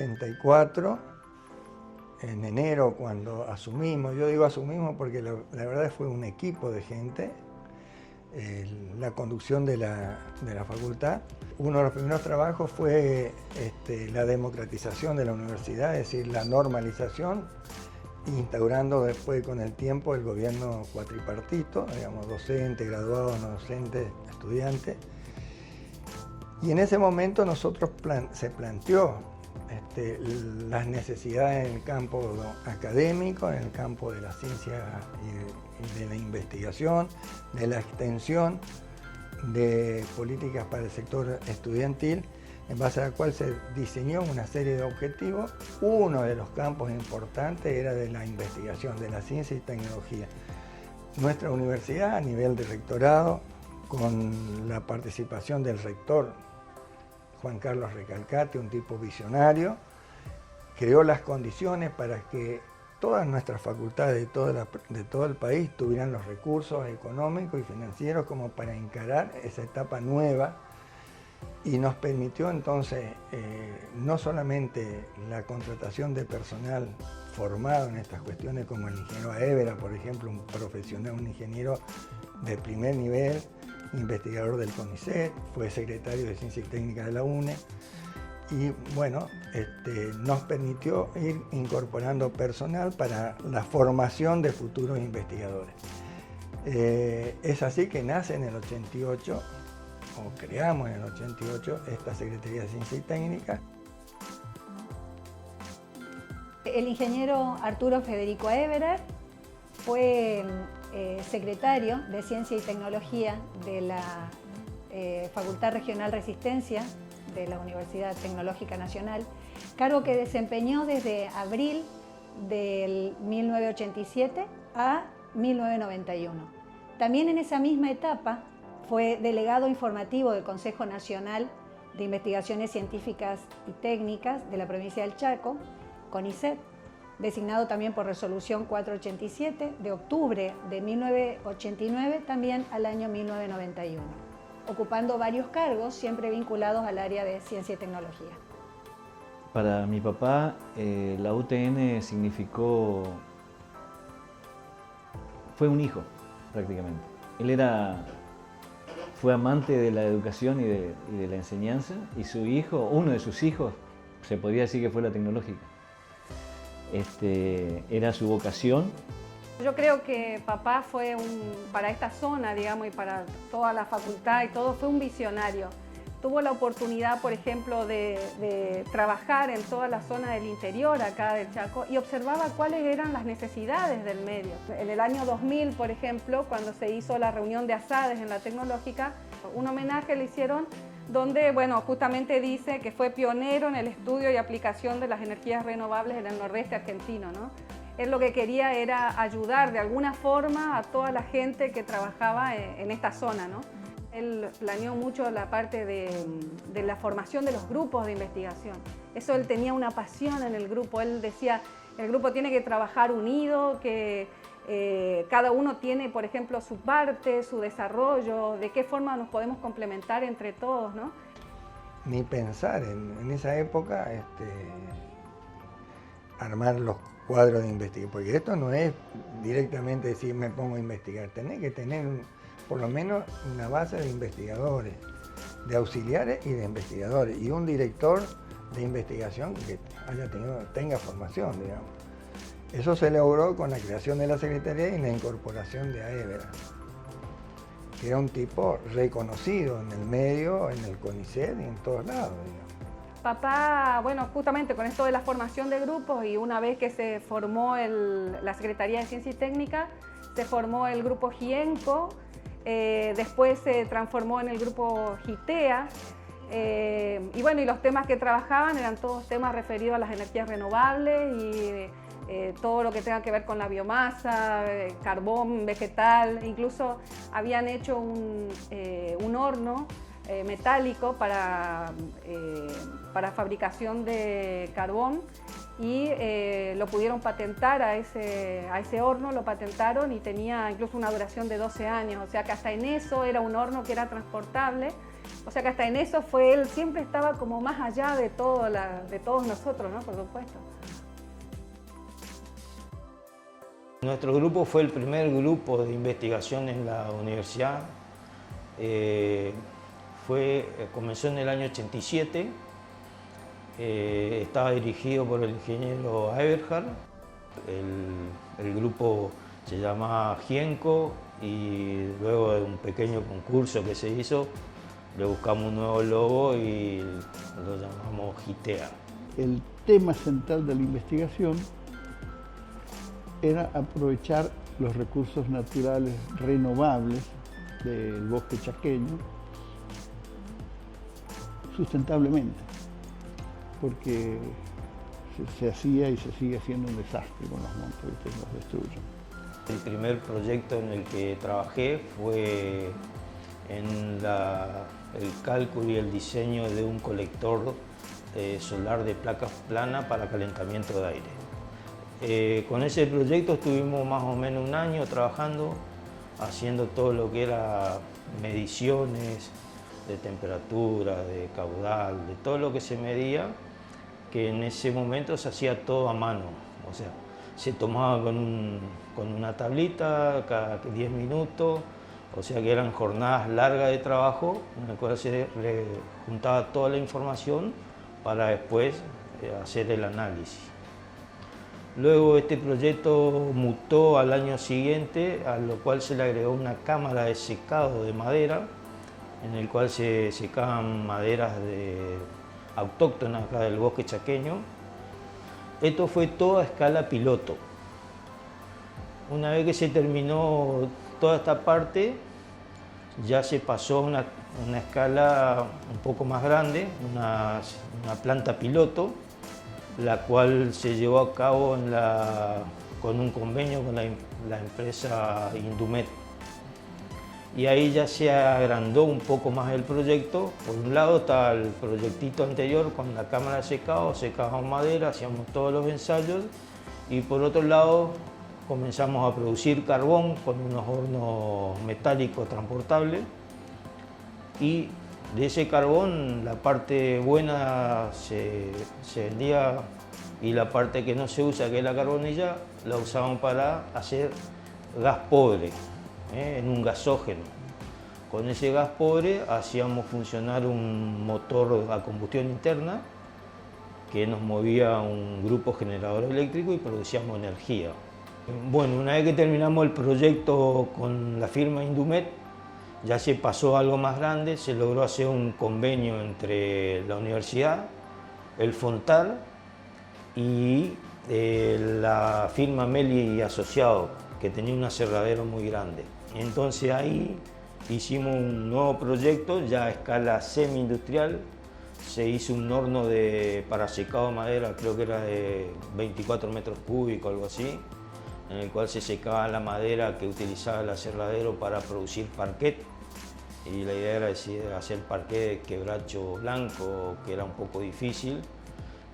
84, en enero, cuando asumimos, yo digo asumimos porque la verdad fue un equipo de gente, la conducción de la facultad. Uno de los primeros trabajos fue la democratización de la universidad, es decir, la normalización, instaurando después con el tiempo el gobierno cuatripartito, digamos, docentes, graduados, no docentes, estudiantes. Y en ese momento nosotros se planteó las necesidades en el campo académico, en el campo de la ciencia y de la investigación, de la extensión de políticas para el sector estudiantil, en base a la cual se diseñó una serie de objetivos. Uno de los campos importantes era de la investigación, de la ciencia y tecnología. Nuestra universidad, a nivel de rectorado, con la participación del rector Juan Carlos Recalcati, un tipo visionario, creó las condiciones para que todas nuestras facultades de todo el país tuvieran los recursos económicos y financieros como para encarar esa etapa nueva, y nos permitió entonces no solamente la contratación de personal formado en estas cuestiones, como el ingeniero Aévera, por ejemplo, un profesional, un ingeniero de primer nivel, investigador del CONICET, fue secretario de Ciencia y Técnica de la UNE, y bueno, nos permitió ir incorporando personal para la formación de futuros investigadores. Es así que nace en el 88, o creamos en el 88, esta Secretaría de Ciencia y Técnica. El ingeniero Arturo Federico Aévera fue secretario de Ciencia y Tecnología de la Facultad Regional Resistencia de la Universidad Tecnológica Nacional, cargo que desempeñó desde abril del 1987 a 1991. También en esa misma etapa fue delegado informativo del Consejo Nacional de Investigaciones Científicas y Técnicas de la provincia del Chaco, CONICET, designado también por resolución 487 de octubre de 1989 también al año 1991, ocupando varios cargos siempre vinculados al área de ciencia y tecnología. Para mi papá, la UTN fue un hijo prácticamente. Él fue amante de la educación y de la enseñanza, y su hijo, uno de sus hijos, se podría decir que fue la tecnológica. Era su vocación. Yo creo que papá fue para esta zona, digamos, y para toda la facultad y todo, fue un visionario. Tuvo la oportunidad, por ejemplo, de trabajar en toda la zona del interior acá del Chaco y observaba cuáles eran las necesidades del medio. En el año 2000, por ejemplo, cuando se hizo la reunión de ASADES en la Tecnológica, un homenaje le hicieron donde, bueno, justamente dice que fue pionero en el estudio y aplicación de las energías renovables en el nordeste argentino, ¿no? Él lo que quería era ayudar de alguna forma a toda la gente que trabajaba en esta zona, ¿no? Él planeó mucho la parte de la formación de los grupos de investigación. Eso, él tenía una pasión en el grupo. Él decía, el grupo tiene que trabajar unido, que cada uno tiene, por ejemplo, su parte, su desarrollo, de qué forma nos podemos complementar entre todos, ¿no? Ni pensar en esa época armar los cuadros de investigación, porque esto no es directamente decir me pongo a investigar, tenés que tener por lo menos una base de investigadores, de auxiliares y de investigadores, y un director de investigación que tenga formación, digamos. Eso se logró con la creación de la Secretaría y la incorporación de Aévera, que era un tipo reconocido en el medio, en el CONICET y en todos lados, digamos. Papá, bueno, justamente con esto de la formación de grupos, y una vez que se formó la Secretaría de Ciencia y Técnica, se formó el grupo GIENCO, después se transformó en el grupo GITEA, y bueno, y los temas que trabajaban eran todos temas referidos a las energías renovables y todo lo que tenga que ver con la biomasa, carbón vegetal. Incluso habían hecho un horno metálico para fabricación de carbón, y lo pudieron patentar a ese horno, lo patentaron, y tenía incluso una duración de 12 años, o sea que hasta en eso era un horno que era transportable O sea que hasta en eso fue él, siempre estaba como más allá de todos nosotros, ¿no? Por supuesto. Nuestro grupo fue el primer grupo de investigación en la universidad. Comenzó en el año 87. Estaba dirigido por el ingeniero Eberhard. El grupo se llamaba Gienco y luego de un pequeño concurso que se hizo, le buscamos un nuevo logo y lo llamamos GITEA. El tema central de la investigación era aprovechar los recursos naturales renovables del bosque chaqueño sustentablemente, porque se hacía y se sigue haciendo un desastre con los montes, ¿viste? Los destruyen. El primer proyecto en el que trabajé fue en el cálculo y el diseño de un colector solar de placas planas para calentamiento de aire. Con ese proyecto estuvimos más o menos un año trabajando, haciendo todo lo que era mediciones de temperatura, de caudal, de todo lo que se medía, que en ese momento se hacía todo a mano. O sea, se tomaba con una tablita cada 10 minutos, o sea que eran jornadas largas de trabajo en las cuales se juntaba toda la información para después hacer el análisis. Luego este proyecto mutó al año siguiente, a lo cual se le agregó una cámara de secado de madera, en el cual se secaban maderas autóctonas acá del bosque chaqueño. Esto fue todo a escala piloto. Una vez que se terminó toda esta parte, ya se pasó a una escala un poco más grande, una planta piloto, la cual se llevó a cabo con un convenio con la empresa Indumet. Y ahí ya se agrandó un poco más el proyecto. Por un lado está el proyectito anterior con la cámara de secado, secábamos madera, hacíamos todos los ensayos, y por otro lado comenzamos a producir carbón con unos hornos metálicos transportables, y de ese carbón la parte buena se vendía y la parte que no se usa, que es la carbonilla, la usaban para hacer gas pobre, en un gasógeno. Con ese gas pobre hacíamos funcionar un motor a combustión interna que nos movía un grupo generador eléctrico y producíamos energía. Bueno, una vez que terminamos el proyecto con la firma Indumet, ya se pasó a algo más grande, se logró hacer un convenio entre la universidad, el Fontar y la firma Meli y Asociados, que tenía un aserradero muy grande. Entonces ahí hicimos un nuevo proyecto ya a escala semi-industrial. Se hizo un horno para secado de madera, creo que era de 24 metros cúbicos, algo así, en el cual se secaba la madera que utilizaba el aserradero para producir parquet. Y la idea era hacer parquet de quebracho blanco, que era un poco difícil.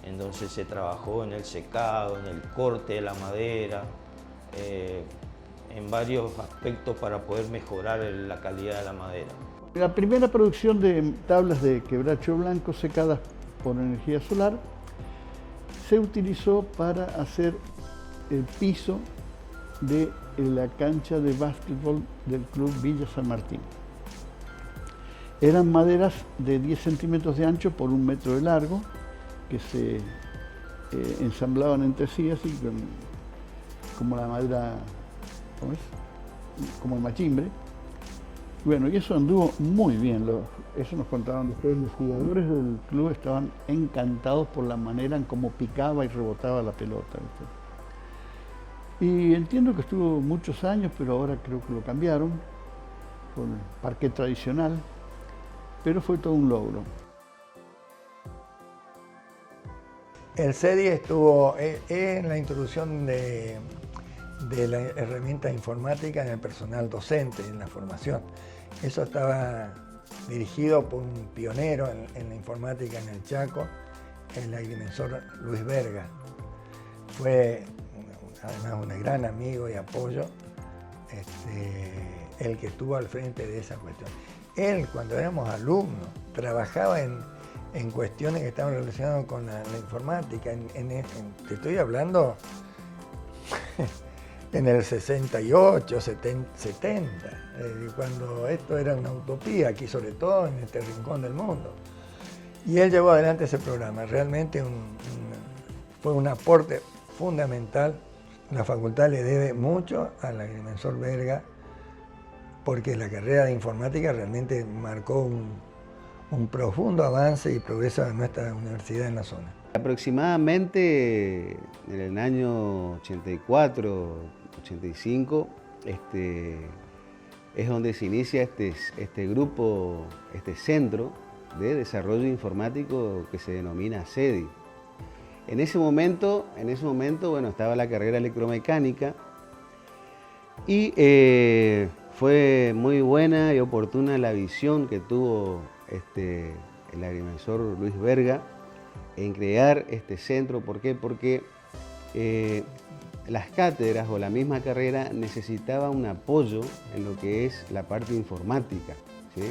Entonces se trabajó en el secado, en el corte de la madera, en varios aspectos para poder mejorar la calidad de la madera. La primera producción de tablas de quebracho blanco secadas por energía solar se utilizó para hacer el piso de la cancha de básquetbol del Club Villa San Martín. Eran maderas de 10 centímetros de ancho por 1 metro de largo, que se ensamblaban entre sí así como la madera, ¿cómo es? Como el machimbre. Bueno, y eso anduvo muy bien, eso nos contaban después. Los jugadores del club estaban encantados por la manera en cómo picaba y rebotaba la pelota, ¿viste? Y entiendo que estuvo muchos años, pero ahora creo que lo cambiaron por el parquet tradicional, pero fue todo un logro. El CEDI estuvo en la introducción de la herramienta informática en el personal docente, en la formación. Eso estaba dirigido por un pionero en la informática en el Chaco, el agrimensor Luis Verga. Fue además un gran amigo y apoyo, el que estuvo al frente de esa cuestión. él, cuando éramos alumnos, trabajaba en cuestiones que estaban relacionadas con la informática. Te estoy hablando en el 68, 70, cuando esto era una utopía, aquí sobre todo en este rincón del mundo. Y él llevó adelante ese programa. Realmente fue un aporte fundamental. La facultad le debe mucho al agrimensor Verga, porque la carrera de informática realmente marcó un profundo avance y progreso de nuestra universidad en la zona. Aproximadamente en el año 84, 85, es donde se inicia este grupo, este centro de desarrollo informático que se denomina CEDI. En ese momento, bueno, estaba la carrera electromecánica y fue muy buena y oportuna la visión que tuvo el agrimensor Luis Verga en crear este centro. ¿Por qué? Porque las cátedras o la misma carrera necesitaba un apoyo en lo que es la parte informática, ¿sí?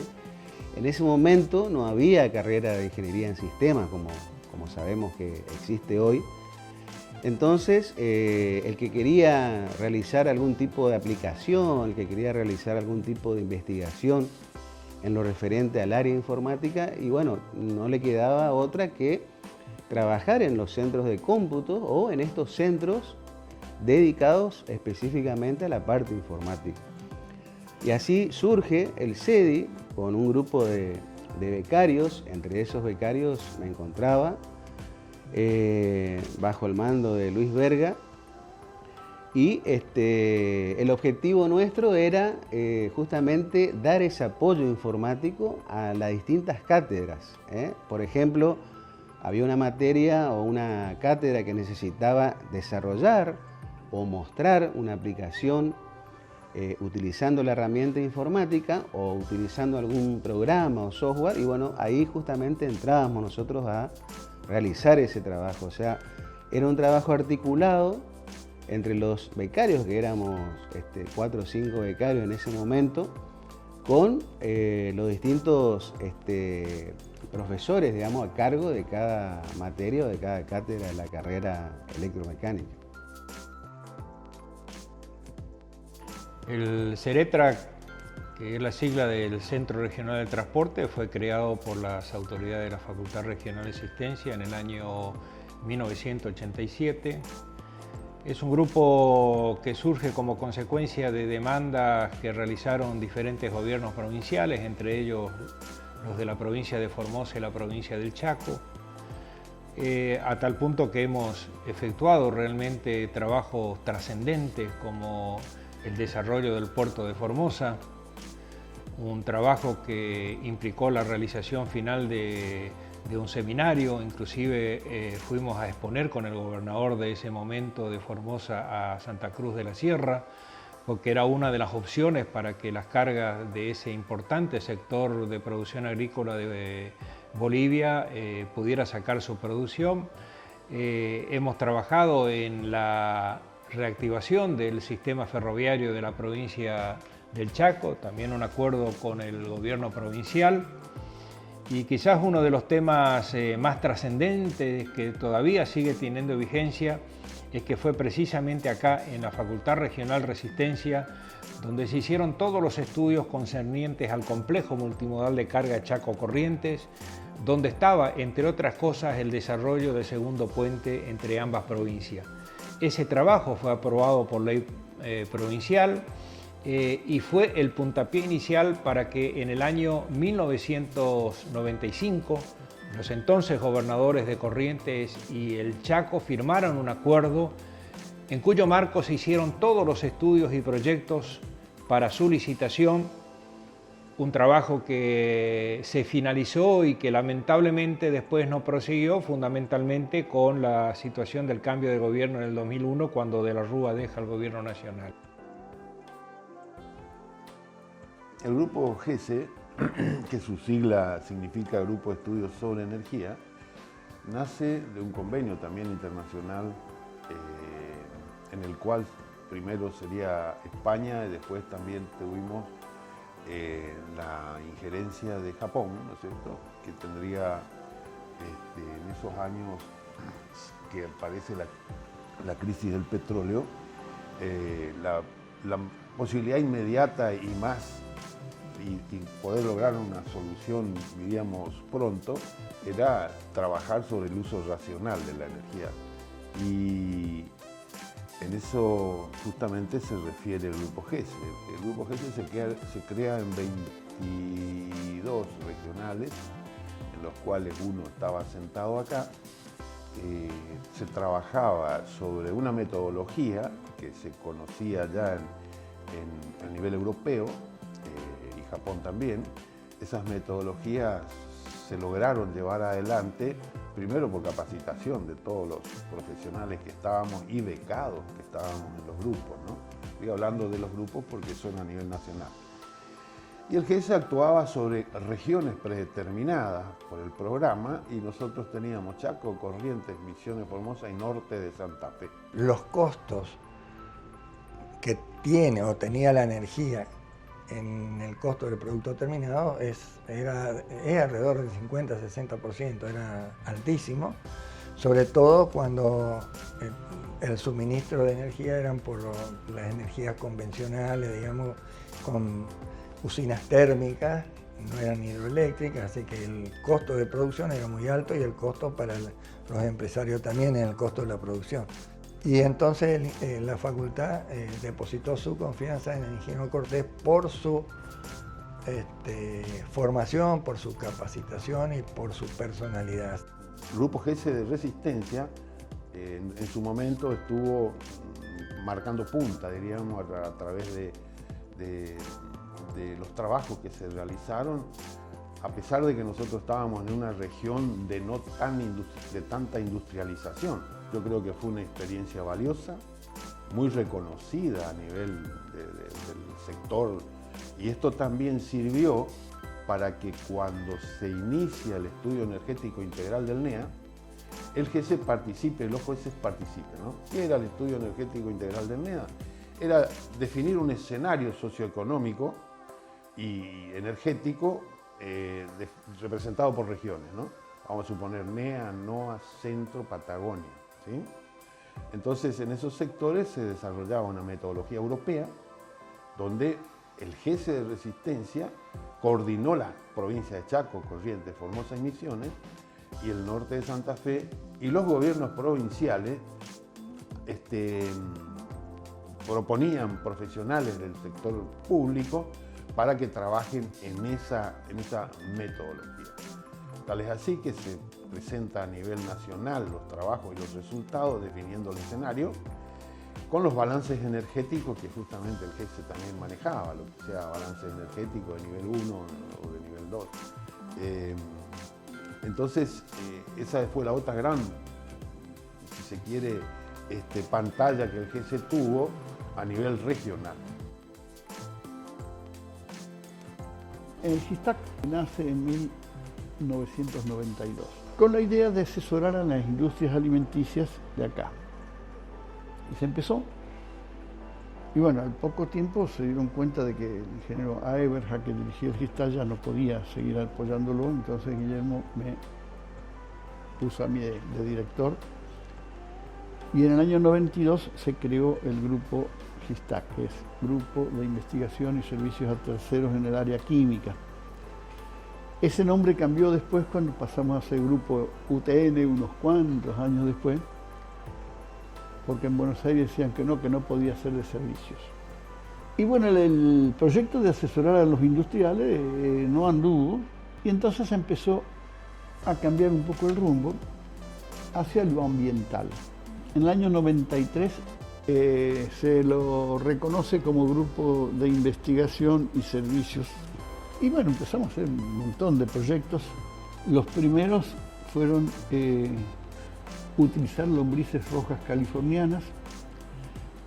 En ese momento no había carrera de ingeniería en sistemas como sabemos que existe hoy. Entonces, el que quería realizar algún tipo de aplicación, el que quería realizar algún tipo de investigación en lo referente al área informática, y bueno, no le quedaba otra que trabajar en los centros de cómputo o en estos centros dedicados específicamente a la parte informática. Y así surge el CEDI con un grupo de becarios. Entre esos becarios me encontraba bajo el mando de Luis Verga, y el objetivo nuestro era justamente dar ese apoyo informático a las distintas cátedras. Por ejemplo, había una materia o una cátedra que necesitaba desarrollar o mostrar una aplicación utilizando la herramienta informática o utilizando algún programa o software, y bueno, ahí justamente entrábamos nosotros a realizar ese trabajo. O sea, era un trabajo articulado entre los becarios, que éramos 4 o 5 becarios en ese momento, con los distintos profesores, digamos, a cargo de cada materia o de cada cátedra de la carrera electromecánica. El CERETRA, que es la sigla del Centro Regional de Transporte, fue creado por las autoridades de la Facultad Regional de Asistencia en el año 1987. Es un grupo que surge como consecuencia de demandas que realizaron diferentes gobiernos provinciales, entre ellos los de la provincia de Formosa y la provincia del Chaco, a tal punto que hemos efectuado realmente trabajos trascendentes como el desarrollo del puerto de Formosa, un trabajo que implicó la realización final de un seminario. Inclusive fuimos a exponer con el gobernador de ese momento de Formosa a Santa Cruz de la Sierra, porque era una de las opciones para que las cargas de ese importante sector de producción agrícola de Bolivia pudiera sacar su producción. Hemos trabajado en la reactivación del sistema ferroviario de la provincia del Chaco, también un acuerdo con el gobierno provincial. Y quizás uno de los temas más trascendentes que todavía sigue teniendo vigencia es que fue precisamente acá en la Facultad Regional Resistencia donde se hicieron todos los estudios concernientes al complejo multimodal de carga Chaco-Corrientes, donde estaba, entre otras cosas, el desarrollo del segundo puente entre ambas provincias. Ese trabajo fue aprobado por ley provincial y fue el puntapié inicial para que en el año 1995 los entonces gobernadores de Corrientes y el Chaco firmaron un acuerdo en cuyo marco se hicieron todos los estudios y proyectos para su licitación, un trabajo que se finalizó y que lamentablemente después no prosiguió, fundamentalmente con la situación del cambio de gobierno en el 2001, cuando De la Rúa deja el gobierno nacional. El grupo GESE, que su sigla significa Grupo de Estudios sobre Energía, nace de un convenio también internacional en el cual primero sería España y después también tuvimos la injerencia de Japón, ¿no es cierto?, que tendría en esos años que aparece la crisis del petróleo, la posibilidad inmediata y más, y poder lograr una solución, diríamos, pronto, era trabajar sobre el uso racional de la energía. Y en eso justamente se refiere el Grupo GESE. El Grupo GESE se crea en 22 regionales, en los cuales uno estaba sentado acá. Se trabajaba sobre una metodología que se conocía ya a nivel europeo, y Japón también. Esas metodologías se lograron llevar adelante, primero por capacitación de todos los profesionales que estábamos y becados que estábamos en los grupos, ¿no? Estoy hablando de los grupos porque son a nivel nacional. Y el GESE actuaba sobre regiones predeterminadas por el programa, y nosotros teníamos Chaco, Corrientes, Misiones, Formosa y norte de Santa Fe. Los costos que tiene o tenía la energía en el costo del producto terminado es alrededor del 50-60%, era altísimo, sobre todo cuando el suministro de energía eran por las energías convencionales, digamos, con usinas térmicas, no eran hidroeléctricas, así que el costo de producción era muy alto y el costo para los empresarios también en el costo de la producción. Y entonces la facultad depositó su confianza en el ingeniero Cortés por su formación, por su capacitación y por su personalidad. El Grupo GESE de Resistencia en su momento estuvo marcando punta, diríamos, a través de los trabajos que se realizaron, a pesar de que nosotros estábamos en una región de tanta industrialización. Yo creo que fue una experiencia valiosa, muy reconocida a nivel del sector, y esto también sirvió para que cuando se inicia el estudio energético integral del NEA, el GESE participe, los jueces participen, ¿no? ¿Qué era el estudio energético integral del NEA? Era definir un escenario socioeconómico y energético representado por regiones, ¿no? Vamos a suponer NEA, NOA, Centro, Patagonia, ¿sí? Entonces, en esos sectores se desarrollaba una metodología europea donde el GESE de Resistencia coordinó la provincia de Chaco, Corrientes, Formosa y Misiones, y el norte de Santa Fe, y los gobiernos provinciales proponían profesionales del sector público para que trabajen en esa metodología. Tal es así que se presenta a nivel nacional los trabajos y los resultados definiendo el escenario con los balances energéticos que justamente el GESE también manejaba, lo que sea balance energético de nivel 1 o de nivel 2. Entonces, esa fue la otra gran, si se quiere, pantalla que el GESE tuvo a nivel regional. El GISTAC nace en 1992, con la idea de asesorar a las industrias alimenticias de acá. Y se empezó. Y bueno, al poco tiempo se dieron cuenta de que el ingeniero Eberhard, que dirigía el GISTAC, ya no podía seguir apoyándolo, entonces Guillermo me puso a mí de director. Y en el año 92 se creó el grupo GISTAC, que es Grupo de Investigación y Servicios a Terceros en el Área Química. Ese nombre cambió después cuando pasamos a ser Grupo UTN unos cuantos años después, porque en Buenos Aires decían que no podía ser de servicios. Y bueno, el proyecto de asesorar a los industriales no anduvo, y entonces empezó a cambiar un poco el rumbo hacia lo ambiental. En el año 93 se lo reconoce como Grupo de Investigación y Servicios. Y bueno, empezamos a hacer un montón de proyectos. Los primeros fueron utilizar lombrices rojas californianas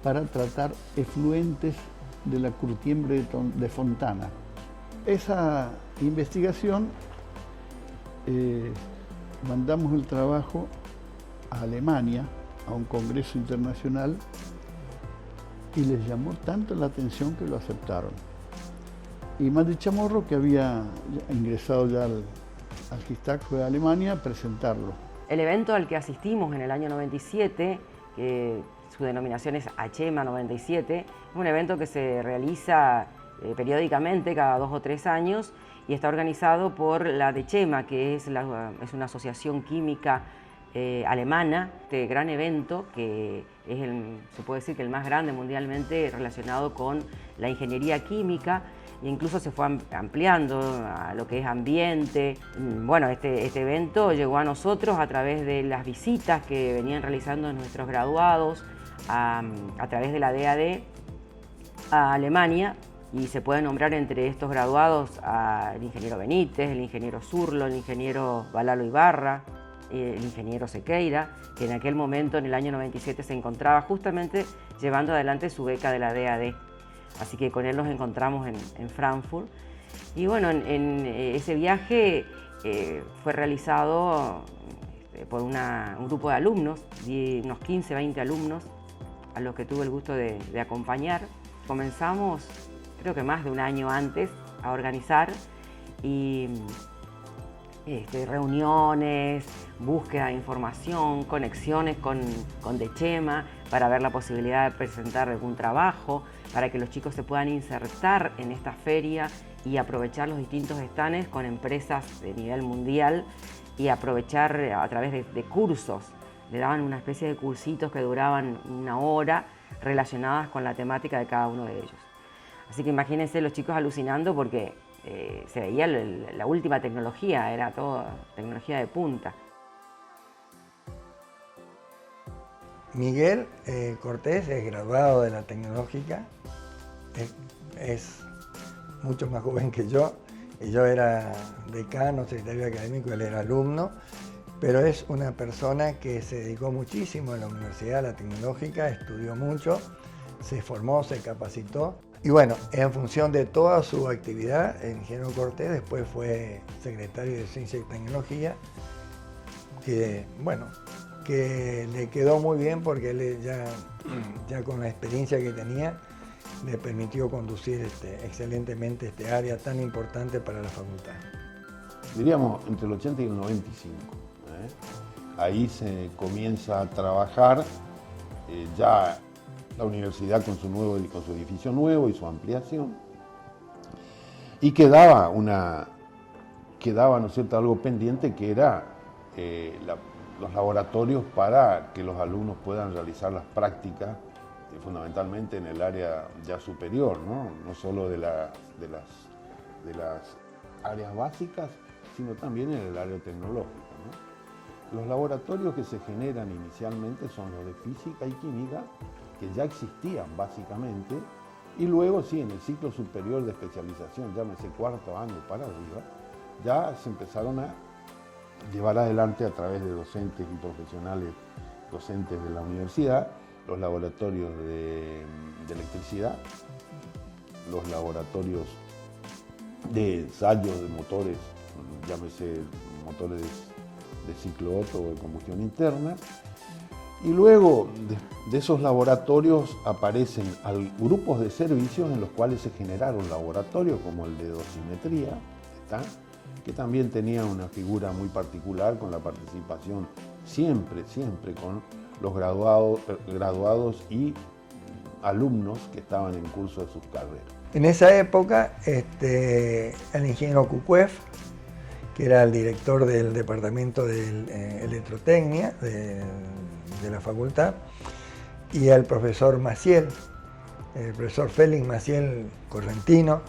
para tratar efluentes de la curtiembre de Fontana. Esa investigación, mandamos el trabajo a Alemania, a un congreso internacional, y les llamó tanto la atención que lo aceptaron. Y Mati Chamorro, que había ingresado ya al GISTAC, fue a Alemania a presentarlo. El evento al que asistimos en el año 97, que su denominación es ACHEMA 97, es un evento que se realiza periódicamente, cada 2 o 3 años, y está organizado por la DECHEMA, que es una asociación química alemana. Este gran evento, que es se puede decir que el más grande mundialmente relacionado con la ingeniería química, e incluso se fue ampliando a lo que es ambiente. Bueno, este evento llegó a nosotros a través de las visitas que venían realizando nuestros graduados a través de la DAD a Alemania, y se puede nombrar entre estos graduados al ingeniero Benítez, el ingeniero Zurlo, el ingeniero Balalo Ibarra, el ingeniero Sequeira, que en aquel momento, en el año 97, se encontraba justamente llevando adelante su beca de la DAD. Así que con él nos encontramos en Frankfurt. Y bueno, en ese viaje fue realizado por un grupo de alumnos, unos 15, 20 alumnos, a los que tuve el gusto de acompañar. Comenzamos, creo que más de un año antes, a organizar y reuniones, búsqueda de información, conexiones con DECHEMA para ver la posibilidad de presentar algún trabajo, para que los chicos se puedan insertar en esta feria y aprovechar los distintos stands con empresas de nivel mundial y aprovechar a través de cursos. Le daban una especie de cursitos que duraban 1 hora relacionadas con la temática de cada uno de ellos. Así que imagínense los chicos alucinando porque se veía la última tecnología, era todo tecnología de punta. Miguel Cortés es graduado de la Tecnológica, es mucho más joven que yo, y yo era decano, secretario académico, él era alumno, pero es una persona que se dedicó muchísimo en la Universidad, la Tecnológica, estudió mucho, se formó, se capacitó. Y bueno, en función de toda su actividad, el ingeniero Cortés después fue secretario de Ciencia y Tecnología, que bueno, que le quedó muy bien porque él ya con la experiencia que tenía, le permitió conducir excelentemente este área tan importante para la facultad. Diríamos entre el 80 y el 95. Ahí se comienza a trabajar ya la universidad con su edificio nuevo y su ampliación, y quedaba, ¿no es cierto?, algo pendiente, que era los laboratorios para que los alumnos puedan realizar las prácticas, fundamentalmente en el área ya superior, no solo de las áreas básicas, sino también en el área tecnológica, ¿no? Los laboratorios que se generan inicialmente son los de física y química, que ya existían básicamente, y luego sí, en el ciclo superior de especialización, llámese 4º año para arriba, ya se empezaron a llevar adelante a través de docentes y profesionales docentes de la universidad, los laboratorios de electricidad, los laboratorios de ensayos de motores, llámese motores de ciclo Otto o de combustión interna. Y luego de esos laboratorios aparecen grupos de servicios en los cuales se generaron laboratorios como el de dosimetría, que también tenía una figura muy particular con la participación siempre con los graduados y alumnos que estaban en curso de sus carreras. En esa época, el ingeniero Cucuef, que era el director del departamento de electrotecnia de la facultad, y el profesor Maciel, el profesor Félix Maciel Correntino,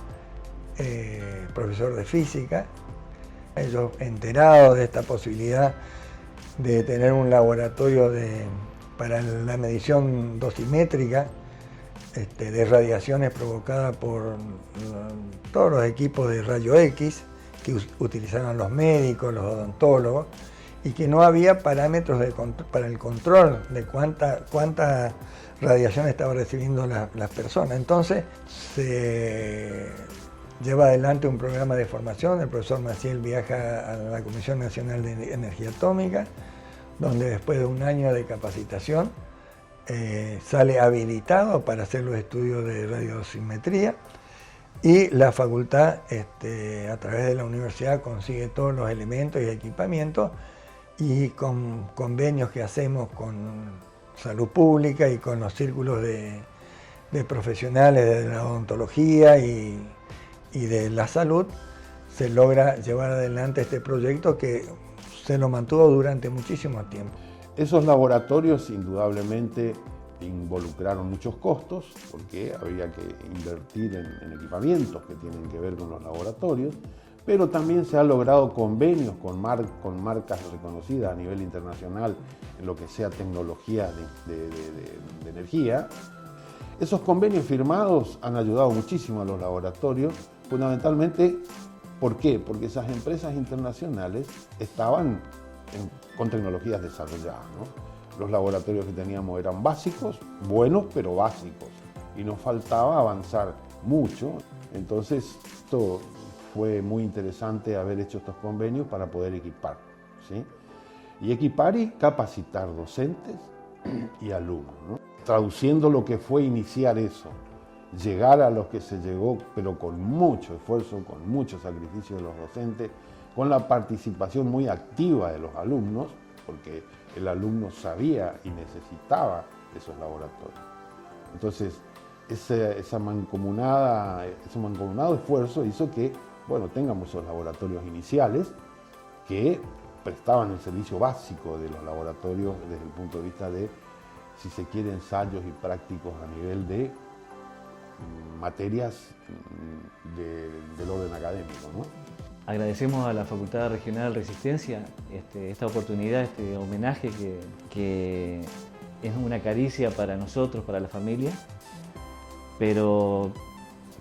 profesor de física. Ellos, enterados de esta posibilidad de tener un laboratorio para la medición dosimétrica de radiaciones provocadas por todos los equipos de rayo X que utilizaban los médicos, los odontólogos, y que no había parámetros para el control de cuánta radiación estaban recibiendo las personas. Entonces se lleva adelante un programa de formación. El profesor Maciel viaja a la Comisión Nacional de Energía Atómica, donde después de un año de capacitación sale habilitado para hacer los estudios de radiosimetría. Y la facultad, a través de la universidad, consigue todos los elementos y equipamientos, y con convenios que hacemos con salud pública y con los círculos de profesionales de la odontología y de la salud, se logra llevar adelante este proyecto que se lo mantuvo durante muchísimo tiempo. Esos laboratorios indudablemente involucraron muchos costos, porque había que invertir en equipamientos que tienen que ver con los laboratorios, pero también se han logrado convenios con marcas reconocidas a nivel internacional en lo que sea tecnología de energía. Esos convenios firmados han ayudado muchísimo a los laboratorios, fundamentalmente, ¿por qué? Porque esas empresas internacionales estaban con tecnologías desarrolladas, ¿no? Los laboratorios que teníamos eran básicos, buenos, pero básicos, y nos faltaba avanzar mucho. Entonces, esto fue muy interesante haber hecho estos convenios para poder equipar, ¿sí? Y equipar y capacitar docentes y alumnos, ¿no? Traduciendo lo que fue iniciar eso, llegar a los que se llegó, pero con mucho esfuerzo, con mucho sacrificio de los docentes, con la participación muy activa de los alumnos, porque el alumno sabía y necesitaba esos laboratorios. Entonces, ese mancomunado esfuerzo hizo que, bueno, tengamos esos laboratorios iniciales que prestaban el servicio básico de los laboratorios desde el punto de vista de, si se quiere, ensayos y prácticos a nivel de materias del orden académico, ¿no? Agradecemos a la Facultad Regional Resistencia esta oportunidad, este homenaje que es una caricia para nosotros, para la familia, pero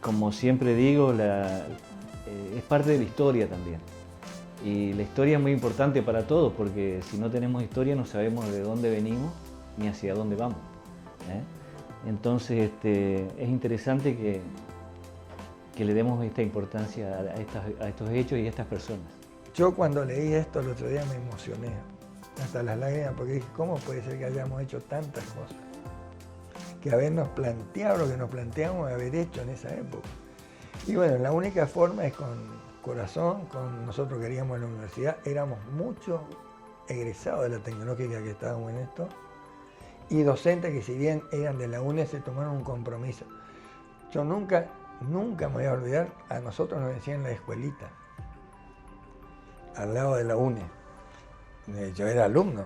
como siempre digo, es parte de la historia también. Y la historia es muy importante para todos, porque si no tenemos historia no sabemos de dónde venimos ni hacia dónde vamos, ¿eh? Entonces es interesante que le demos esta importancia a estos hechos y a estas personas. Yo cuando leí esto el otro día me emocioné, hasta las lágrimas, porque dije, ¿cómo puede ser que hayamos hecho tantas cosas? Que habernos planteado lo que nos planteamos haber hecho en esa época. Y bueno, la única forma es con corazón, nosotros queríamos en la universidad, éramos muchos egresados de la tecnológica que estábamos en esto, y docentes que si bien eran de la UNE se tomaron un compromiso. Yo nunca me voy a olvidar, a nosotros nos decían la escuelita, al lado de la UNE. Yo era alumno,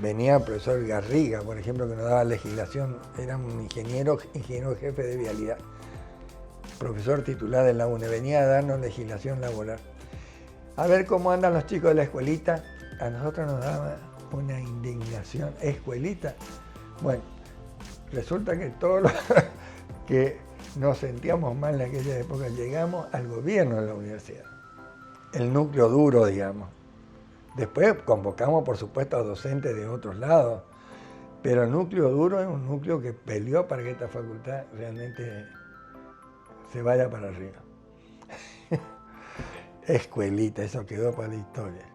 venía el profesor Garriga, por ejemplo, que nos daba legislación, era un ingeniero jefe de vialidad, profesor titular de la UNE, venía a darnos legislación laboral. A ver cómo andan los chicos de la escuelita, a nosotros nos daba una indignación, escuelita. Bueno, resulta que todos los que nos sentíamos mal en aquella época llegamos al gobierno de la universidad, el núcleo duro, digamos. Después convocamos, por supuesto, a docentes de otros lados, pero el núcleo duro es un núcleo que peleó para que esta facultad realmente se vaya para arriba. Escuelita, eso quedó para la historia.